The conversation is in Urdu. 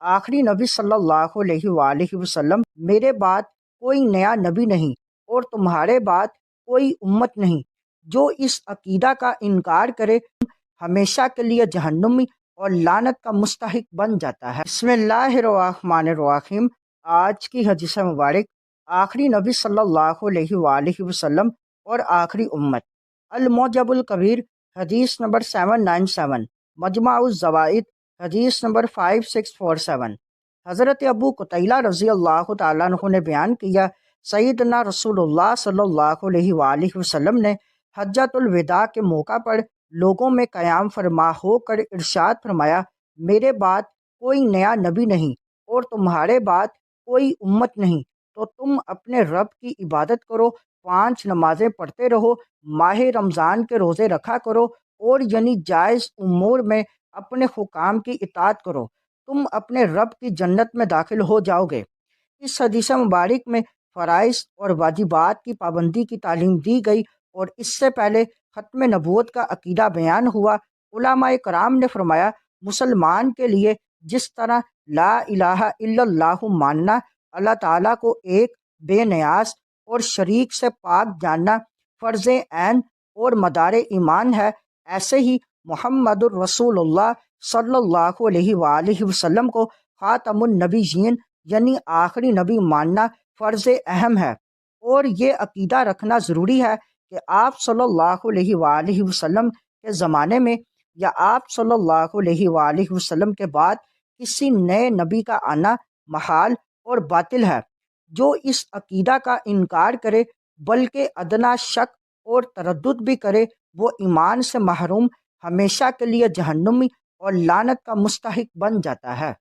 آخری نبی صلی اللہ علیہ وآلہ وسلم، میرے بعد کوئی نیا نبی نہیں اور تمہارے بعد کوئی امت نہیں۔ جو اس عقیدہ کا انکار کرے ہمیشہ کے لیے جہنمی اور لعنت کا مستحق بن جاتا ہے۔ بسم اللہ الرحمن الرحیم۔ آج کی حدیث مبارک، آخری نبی صلی اللہ علیہ وآلہ وسلم اور آخری امت۔ المعجم الکبیر، حدیث نمبر 797، مجمع الزوائد، حدیث نمبر 5647۔ حضرت ابو قتیلہ رضی اللہ تعالیٰ عنہ نے بیان کیا، سیدنا رسول اللہ صلی اللہ علیہ وآلہ وسلم نے حجۃ الوداع کے موقع پر لوگوں میں قیام فرما ہو کر ارشاد فرمایا، میرے بعد کوئی نیا نبی نہیں اور تمہارے بعد کوئی امت نہیں، تو تم اپنے رب کی عبادت کرو، 5 نمازیں پڑھتے رہو، ماہ رمضان کے روزے رکھا کرو، اور یعنی جائز امور میں اپنے حکام کی اطاعت کرو، تم اپنے رب کی جنت میں داخل ہو جاؤ گے۔ اس حدیث مبارک میں فرائض اور واجبات کی پابندی کی تعلیم دی گئی، اور اس سے پہلے ختم نبوت کا عقیدہ بیان ہوا۔ علماء کرام نے فرمایا، مسلمان کے لیے جس طرح لا الہ الا اللہ ماننا، اللہ تعالیٰ کو ایک بے نیاز اور شریک سے پاک جاننا فرض عین اور مدار ایمان ہے، ایسے ہی محمد الرسول اللہ صلی اللہ علیہ وآلہ وسلم کو خاتم النبیین یعنی آخری نبی ماننا فرض اہم ہے، اور یہ عقیدہ رکھنا ضروری ہے کہ آپ صلی اللہ علیہ وآلہ وسلم کے زمانے میں یا آپ صلی اللہ علیہ وآلہ وسلم کے بعد کسی نئے نبی کا آنا محال اور باطل ہے۔ جو اس عقیدہ کا انکار کرے بلکہ ادنا شک اور تردد بھی کرے، وہ ایمان سے محروم، ہمیشہ کے لیے جہنمی اور لعنت کا مستحق بن جاتا ہے۔